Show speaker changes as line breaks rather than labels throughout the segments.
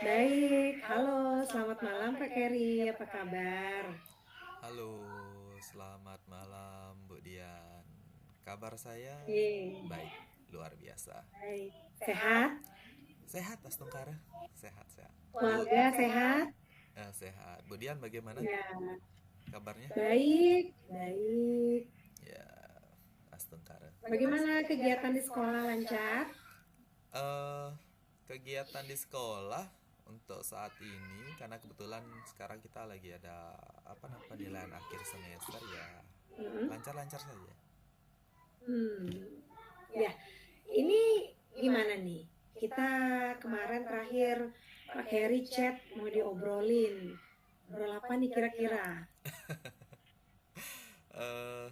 Baik, halo, selamat malam Kak Keri, apa kabar?
Halo, selamat malam Bu Dian. Kabar saya
Iya,
baik, luar biasa.
baik. Sehat?
Sehat Astungkara, sehat sehat. Bu,
Keluarga sehat?
sehat. Bu Dian bagaimana
Ya,
kabarnya?
baik, baik.
Ya, Astungkara.
Bagaimana kegiatan di sekolah lancar?
Eh, Kegiatan di sekolah untuk saat ini karena kebetulan sekarang kita lagi ada penilaian akhir semester ya,
Hmm,
lancar-lancar saja.
hmm. Ya, ini gimana nih? Kita kemarin terakhir Pak Keri chat mau diobrolin. Obrol apa nih kira-kira?
Eh,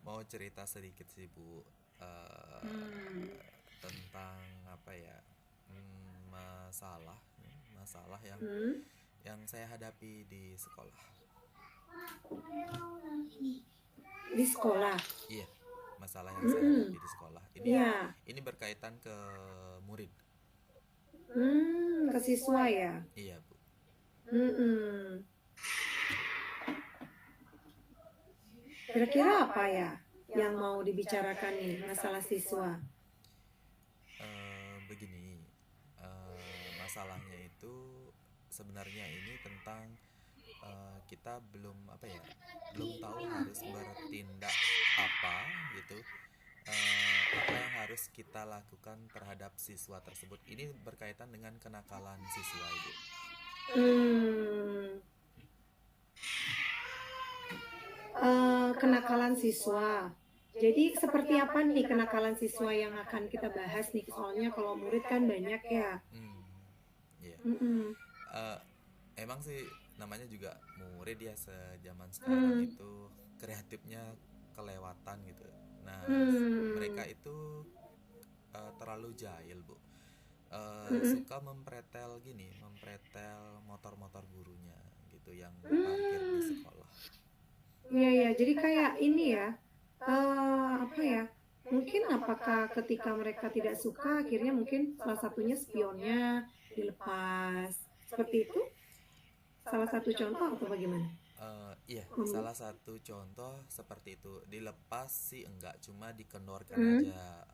Mau cerita sedikit sih Bu,
Hmm,
tentang apa ya, masalah masalah
hmm.
yang saya hadapi di sekolah.
Di sekolah.
Iya, masalah yang saya
Hmm,
hadapi di sekolah ini
iya.
ini berkaitan ke murid.
Ke siswa ya?
Iya Bu.
Mhm. Kira-kira apa ya yang mau dibicarakan nih masalah siswa?
Begini, masalahnya itu sebenarnya ini tentang, kita belum apa ya, belum tahu harus bertindak apa gitu, apa yang harus kita lakukan terhadap siswa tersebut. Ini berkaitan dengan kenakalan siswa, Ibu.
Hmm, Kenakalan siswa. Jadi seperti apa nih kenakalan siswa yang akan kita bahas nih? Soalnya kalau murid kan banyak ya.
Hmm, iya.
Mm-mm.
Eh, Emang sih namanya juga murid ya, sejaman sekarang
Hmm.
itu kreatifnya kelewatan gitu. Nah, mereka
Hmm.
itu terlalu jahil, Bu.
Mm-mm.
Suka mempretel motor-motor gurunya gitu yang parkir di
Hmm.
sekolah.
Iya ya. Jadi kayak ini ya. Apa ya? Mungkin apakah ketika mereka tidak suka, akhirnya mungkin salah satunya spionnya dilepas. Seperti itu? Salah satu contoh atau bagaimana?
Iya,
Hmm.
salah satu contoh seperti itu. Dilepas sih enggak, cuma dikendorkan
Hmm.
aja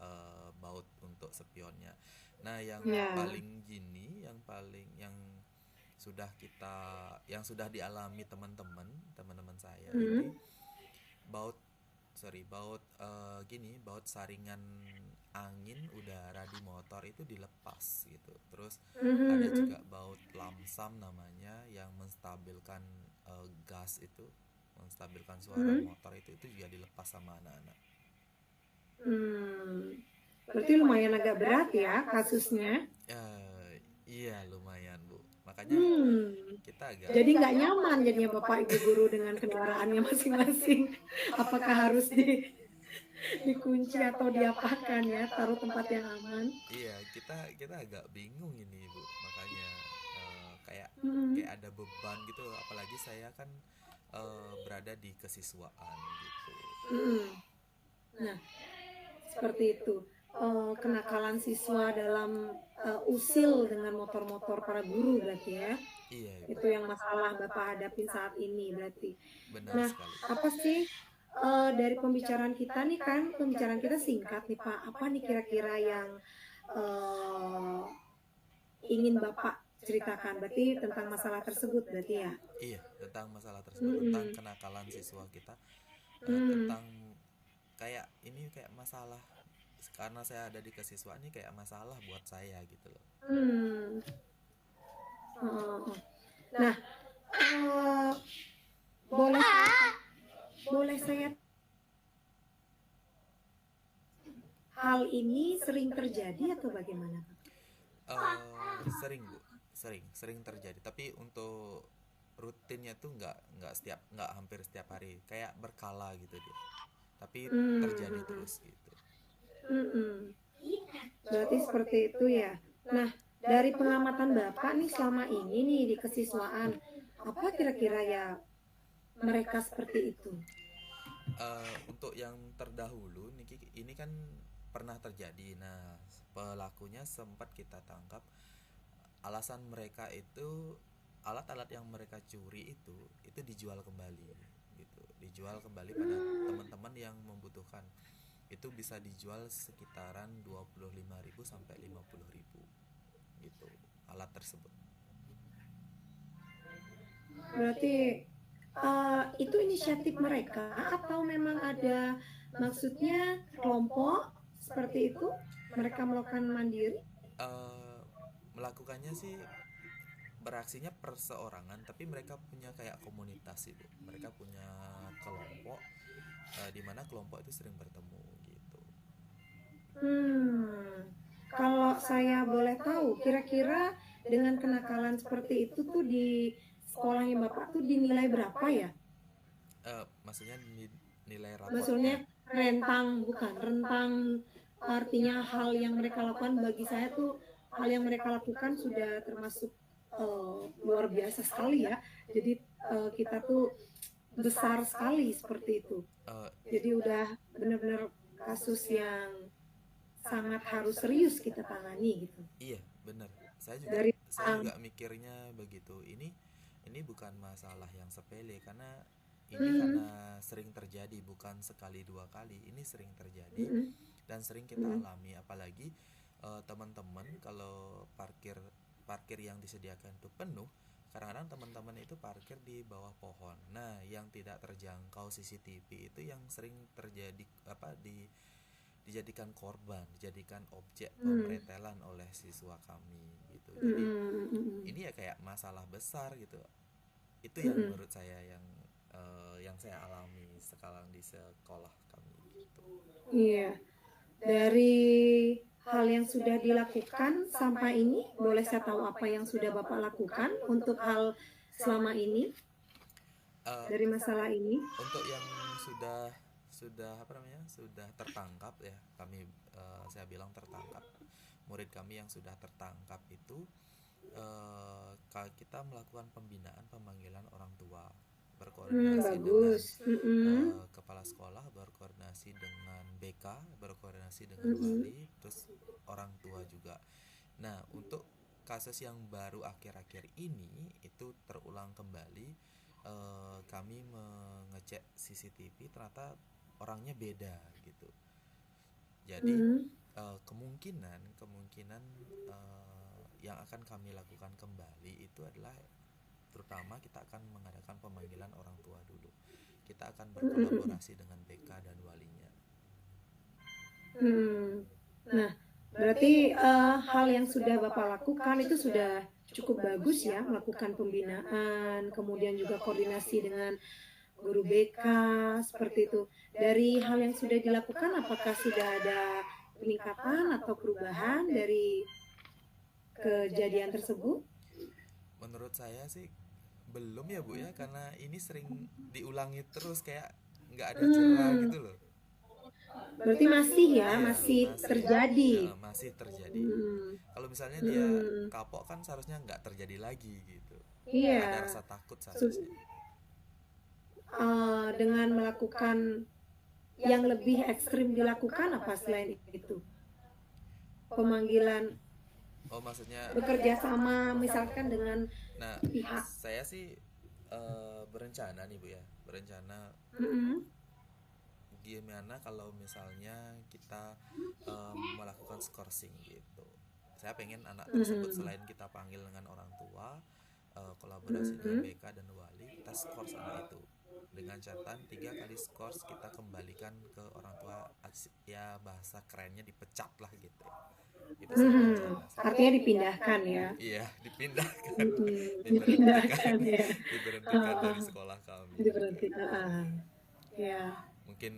baut untuk spionnya. Nah, yang
Ya.
paling gini, sudah kita yang sudah dialami teman-teman saya ini,
Hmm.
baut baut gini, baut saringan angin udara di motor itu dilepas gitu. Terus ada juga
Mhm.
baut lamsam namanya yang menstabilkan gas itu, menstabilkan suara
Mhm.
motor itu juga dilepas sama anak-anak.
Hmm. Berarti lumayan agak berat ya kasusnya.
Iya lumayan Bu, makanya
Hmm.
kita agak
Jadi nggak nyaman jadinya Bapak Ibu guru dengan kendaraannya masing-masing. Apakah harus dikunci atau diapakan ya, taruh tempat yang aman?
iya kita agak bingung ini Bu, makanya kayak
Hmm.
kayak ada beban gitu, apalagi saya kan berada di kesiswaan gitu.
Hmm. Nah, seperti itu. Kenakalan siswa dalam usil dengan motor-motor para guru berarti ya.
Iya Ibu,
Itu yang masalah Bapak hadapin saat ini berarti.
benar
Nah,
sekali.
apa sih dari pembicaraan kita nih kan, pembicaraan kita singkat nih Pak. Apa nih kira-kira yang eh, ingin Bapak ceritakan? Berarti tentang masalah tersebut berarti ya.
Iya, tentang masalah tersebut, tentang
Mm-mm.
kenakalan siswa kita,
Hmm.
tentang kayak ini kayak masalah, karena saya ada di kesiswaan ini kayak masalah buat saya gitu loh.
Hmm. Oh. Nah, eh, boleh boleh saya hal ini sering terjadi atau bagaimana Pak?
Sering Bu, sering terjadi. Tapi untuk rutinnya tuh nggak hampir setiap hari, kayak berkala gitu dia. Tapi terjadi
Hmm.
terus gitu.
Mm-mm. Berarti seperti itu ya. Nah, dari pengamatan Bapak nih selama ini nih di kesiswaan, apa kira-kira ya mereka seperti itu?
Untuk yang terdahulu Niki, ini kan pernah terjadi. Nah, pelakunya sempat kita tangkap. alasan mereka itu alat-alat yang mereka curi itu dijual kembali gitu, dijual kembali pada
Hmm,
teman-teman yang membutuhkan. Itu bisa dijual sekitaran 25.000 sampai 50.000 gitu alat tersebut.
berarti itu inisiatif mereka atau memang ada maksudnya kelompok seperti itu mereka melakukan mandiri?
Eh, Melakukannya sih beraksinya perseorangan, tapi mereka punya kayak komunitas ibu, mereka punya kelompok, di mana kelompok itu sering bertemu gitu.
Hmm, kalau saya boleh tahu, kira-kira dengan kenakalan seperti itu tuh di sekolahnya Bapak tuh dinilai berapa ya?
Maksudnya nilai
Maksudnya
raportnya.
rentang, bukan rentang, artinya hal yang mereka lakukan bagi saya tuh hal yang mereka lakukan sudah termasuk luar biasa sekali ya. Jadi kita tuh besar sekali seperti itu.
Eh,
Jadi udah benar-benar kasus yang sangat harus serius kita tangani gitu.
iya bener,
Dari
saya juga mikirnya begitu. Ini bukan masalah yang sepele, karena ini
mm,
karena sering terjadi, bukan sekali dua kali, ini sering terjadi
mm,
dan sering kita
mm,
alami. Apalagi teman-teman kalau parkir parkir yang disediakan itu penuh, kadang-kadang teman-teman itu parkir di bawah pohon. Nah, yang tidak terjangkau CCTV itu yang sering terjadi, apa, dijadikan korban, dijadikan objek
mm,
pemretelan oleh siswa kami gitu.
mm,
Jadi
mm, mm, mm,
ini ya kayak masalah besar gitu. Itu
mm,
yang
mm.
menurut saya yang saya alami sekarang di sekolah kami gitu.
Iya. Dari hal yang sudah dilakukan sampai ini, boleh saya tahu apa yang sudah Bapak lakukan untuk hal selama ini
Eh,
dari masalah ini?
untuk yang sudah apa namanya, sudah tertangkap ya, kami, saya bilang tertangkap, murid kami yang sudah tertangkap itu, kita melakukan pembinaan, pemanggilan orang tua, berkoordinasi dengan
Bagus. Mm-mm.
kepala sekolah, berkoordinasi dengan BK, berkoordinasi dengan
Mm-mm.
wali, terus orang tua juga. Nah, untuk kasus yang baru akhir-akhir ini itu terulang kembali. Kami mengecek CCTV, ternyata orangnya beda gitu. Jadi
Mm-mm.
kemungkinan kemungkinan yang akan kami lakukan kembali itu adalah, terutama kita akan mengadakan pemanggilan orang tua dulu. Kita akan
Mm-mm.
berkolaborasi dengan BK dan walinya.
Hmm. Nah, berarti hal yang sudah Bapak lakukan itu sudah cukup bagus ya, melakukan pembinaan, kemudian juga koordinasi dengan guru BK, seperti itu. Dari hal yang sudah dilakukan, apakah sudah ada peningkatan atau perubahan dari kejadian tersebut?
Menurut saya sih belum ya Bu ya, karena ini sering diulangi terus, kayak nggak ada jera
Hmm,
gitu loh.
berarti masih ya,
Iya,
masih
masih,
terjadi.
masih terjadi.
Hmm,
Kalau misalnya dia
hmm,
kapok kan seharusnya nggak terjadi lagi gitu. Ada
iya.
rasa takut
Su-
seharusnya.
dengan melakukan yang lebih ekstrim dilakukan apa selain itu? Pemanggilan
Oh, maksudnya,
bekerja sama misalkan dengan
nah,
pihak.
saya sih berencana nih Bu ya, berencana
Mm-mm.
gimana kalau misalnya kita melakukan skorsing gitu. Saya pengen anak tersebut,
Mm-mm.
selain kita panggil dengan orang tua, kolaborasi dengan
Mm-mm.
BK dan wali, kita skors anak itu dengan catatan 3 kali skors kita kembalikan ke orang tua. Ya bahasa kerennya dipecat lah gitu ya. Itu sih
Mm-mm.
rencana saya.
Artinya dipindahkan ya.
Iya, dipindahkan,
Mm-mm.
diberhentikan,
Dipindahkan ya.
diberhentikan
Ah,
dari sekolah kami gitu.
diberhentikan. Ya.
Mungkin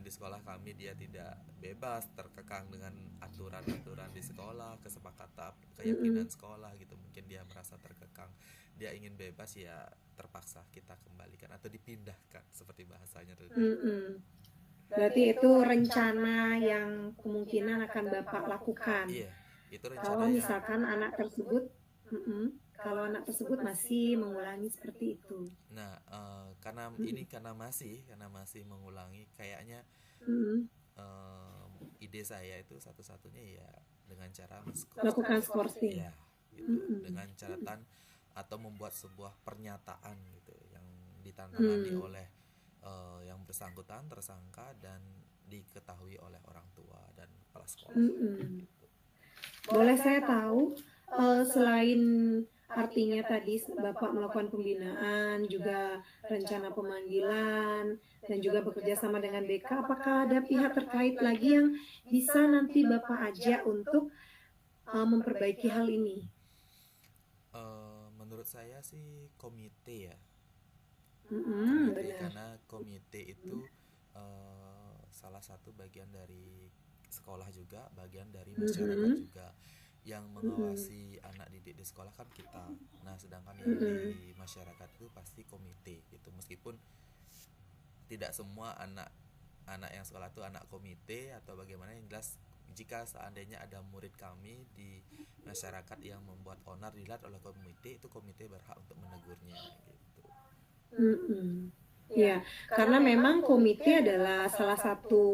di sekolah kami dia tidak bebas, terkekang dengan aturan-aturan di sekolah, kesepakatan, keyakinan
Mm-mm.
sekolah gitu. Mungkin dia merasa terkekang, dia ingin bebas, ya terpaksa kita kembalikan atau dipindahkan seperti bahasanya tadi.
Mm-mm. Berarti itu rencana yang kemungkinan akan Bapak lakukan.
Iya, itu rencana
Kalau
yang,
misalkan anak tersebut, kalau anak tersebut masih mengulangi seperti itu.
nah, karena
Mm-mm.
ini, karena masih mengulangi, kayaknya
Mm-mm.
ide saya itu satu-satunya ya dengan cara men-skors
Lakukan
aja.
skorsing.
Ya, gitu,
Mm-mm.
dengan
Mm-mm.
catatan atau membuat sebuah pernyataan gitu yang ditandatangani
Mm.
oleh yang bersangkutan tersangka dan diketahui oleh orang tua dan kepala sekolah
Mm-mm.
gitu.
Boleh saya tahu, selain artinya tadi Bapak melakukan pembinaan, juga rencana pemanggilan, dan juga bekerja sama dengan BK, apakah ada pihak terkait lagi yang bisa nanti Bapak ajak untuk memperbaiki hal ini?
Menurut saya sih komite ya,
Mm-mm,
komite,
benar.
karena komite itu salah satu bagian dari sekolah juga, bagian dari masyarakat
Mhm.
juga. Yang
Mm-mm.
mengawasi anak didik di sekolah kan kita. Nah, sedangkan yang
Mm-mm.
di masyarakat itu pasti komite gitu. Meskipun tidak semua anak yang sekolah itu anak komite atau bagaimana, yang jelas jika seandainya ada murid kami di masyarakat yang membuat onar dilihat oleh komite, itu komite berhak untuk menegurnya gitu.
Mm-mm. Ya, karena memang komite adalah salah satu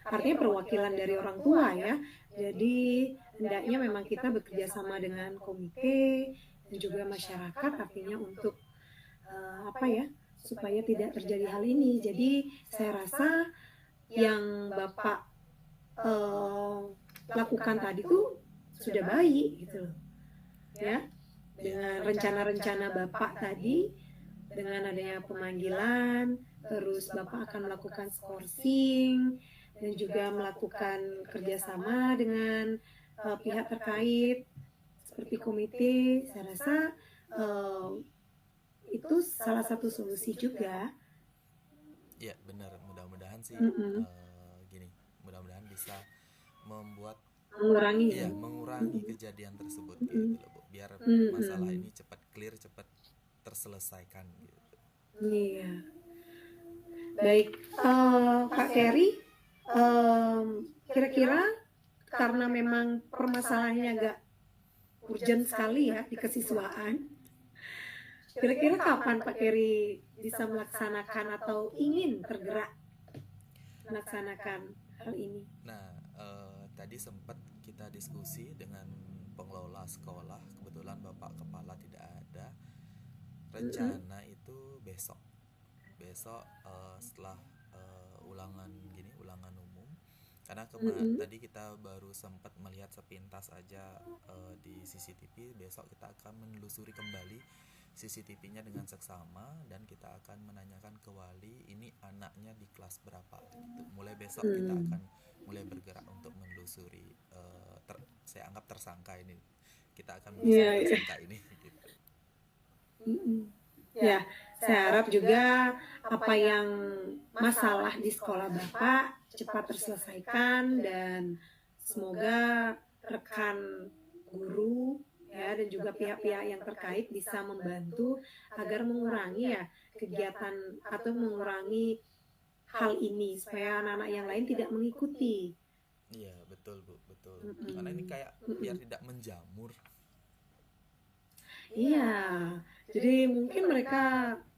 artinya perwakilan dari orang tua ya. Jadi hendaknya memang kita bekerja sama dengan komite dan juga masyarakat artinya untuk apa ya supaya tidak terjadi hal ini. Jadi saya rasa yang Bapak eh, lakukan tadi tuh sudah baik gitu loh ya,
Iya.
dengan rencana-rencana Bapak tadi, dengan adanya pemanggilan, terus Bapak akan melakukan skorsing dan juga melakukan kerjasama dengan pihak terkait seperti komite. Saya rasa uh, itu salah satu solusi juga.
Iya, benar. Mudah-mudahan sih
Mm-mm.
gini, mudah-mudahan bisa membuat,
Mengurangi ya.
iya, mengurangi
Mm-mm.
kejadian tersebut gitu
Mm-mm.
loh, Bu. Biar masalah
Mm-mm.
ini cepat clear, cepat terselesaikan gitu.
Iya. Baik, Kak Ferry, kira-kira karena memang permasalahannya agak urgent sekali ya di kesiswaan, kira-kira kapan Pak Ferry bisa melaksanakan atau ingin tergerak melaksanakan hal ini?
Nah, tadi sempat kita diskusi dengan pengelola sekolah. Kebetulan Bapak Kepala tidak ada.
Mm-mm.
Rencana itu besok. Besok setelah ulangan gini, ulangan umum. Karena
Mm-mm.
tadi kita baru sempat melihat sepintas aja di CCTV. Besok kita akan menelusuri kembali CCTV-nya dengan seksama dan kita akan menanyakan ke wali ini anaknya di kelas berapa gitu. Mulai besok kita
Mm.
akan mulai bergerak untuk menelusuri saya anggap tersangka ini. Kita akan
Iya,
menelusuri
iya.
tersangka ini gitu.
Mm-mm. Ya, saya harap juga apa yang masalah di sekolah Bapak cepat terselesaikan dan semoga rekan guru ya dan juga pihak-pihak yang terkait bisa membantu agar mengurangi ya kegiatan atau mengurangi hal ini supaya anak-anak yang lain tidak mengikuti.
Iya, betul Bu, betul. Karena ini
Mm-mm.
kayak biar
Mm-mm.
tidak menjamur.
Iya, jadi mungkin mereka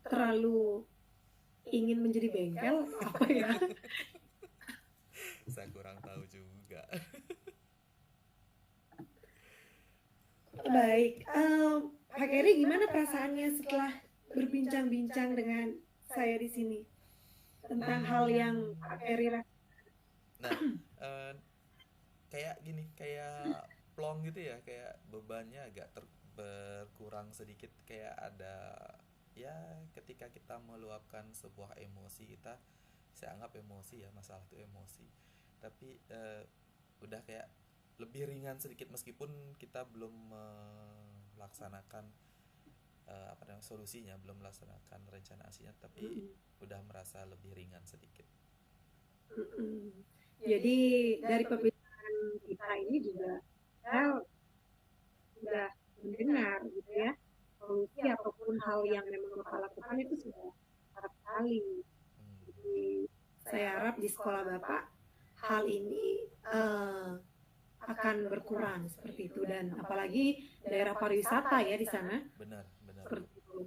terlalu ingin menjadi bengkel apa ya.
Saya kurang tahu juga.
Baik, Pak Keri gimana perasaannya setelah berbincang-bincang dengan saya di sini tentang hal yang Pak
Hmm,
Keri rasakan?
nah, eh, kayak gini, kayak plong gitu ya, kayak bebannya agak berkurang sedikit, kayak ada ya ketika kita meluapkan sebuah emosi kita, saya anggap emosi ya, masalah itu emosi. Tapi udah kayak lebih ringan sedikit meskipun kita belum melaksanakan apa namanya solusinya, belum melaksanakan rencana aksinya, tapi udah merasa lebih ringan sedikit.
Mm-mm. Jadi dari pembicaraan kita ini juga saya sudah mendengar gitu ya solusi ataupun hal yang memang Bapak lakukan itu sudah tepat sekali.
Hmm,
Jadi saya harap di sekolah Bapak hal ini akan berkurang seperti itu dan apalagi daerah pariwisata ya di sana
benar benar Bu.
seperti itu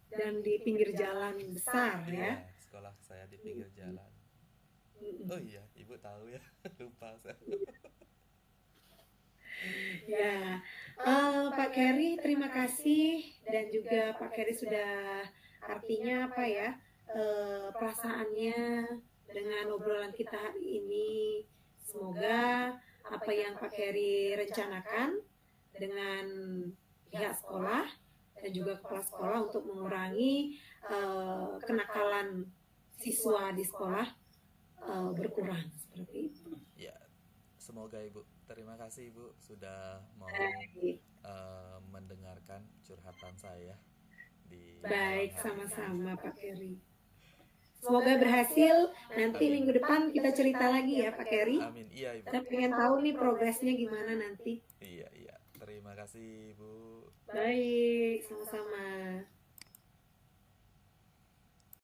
dan di pinggir jalan besar ya.
Iya, sekolah saya di pinggir jalan. Oh iya, ibu tahu ya. Lupa saya.
Ya, Pak Keri, terima kasih, dan juga Pak Keri sudah artinya apa ya, perasaannya dengan obrolan kita hari ini. Semoga apa yang Pak Keri rencanakan dengan pihak sekolah dan juga kepala sekolah untuk mengurangi kenakalan siswa di sekolah berkurang seperti itu.
Ya, semoga Ibu. Terima kasih Ibu sudah mau
Baik,
mendengarkan curhatan saya di malam
baik,
hari ini.
sama-sama Pak Keri. Semoga berhasil. Nanti
Amin.
minggu depan kita cerita lagi ya Pak Keri.
Amin. Iya Ibu.
Kita pengen tahu nih progresnya gimana nanti.
Iya, iya. Terima kasih Ibu.
Baik, sama-sama.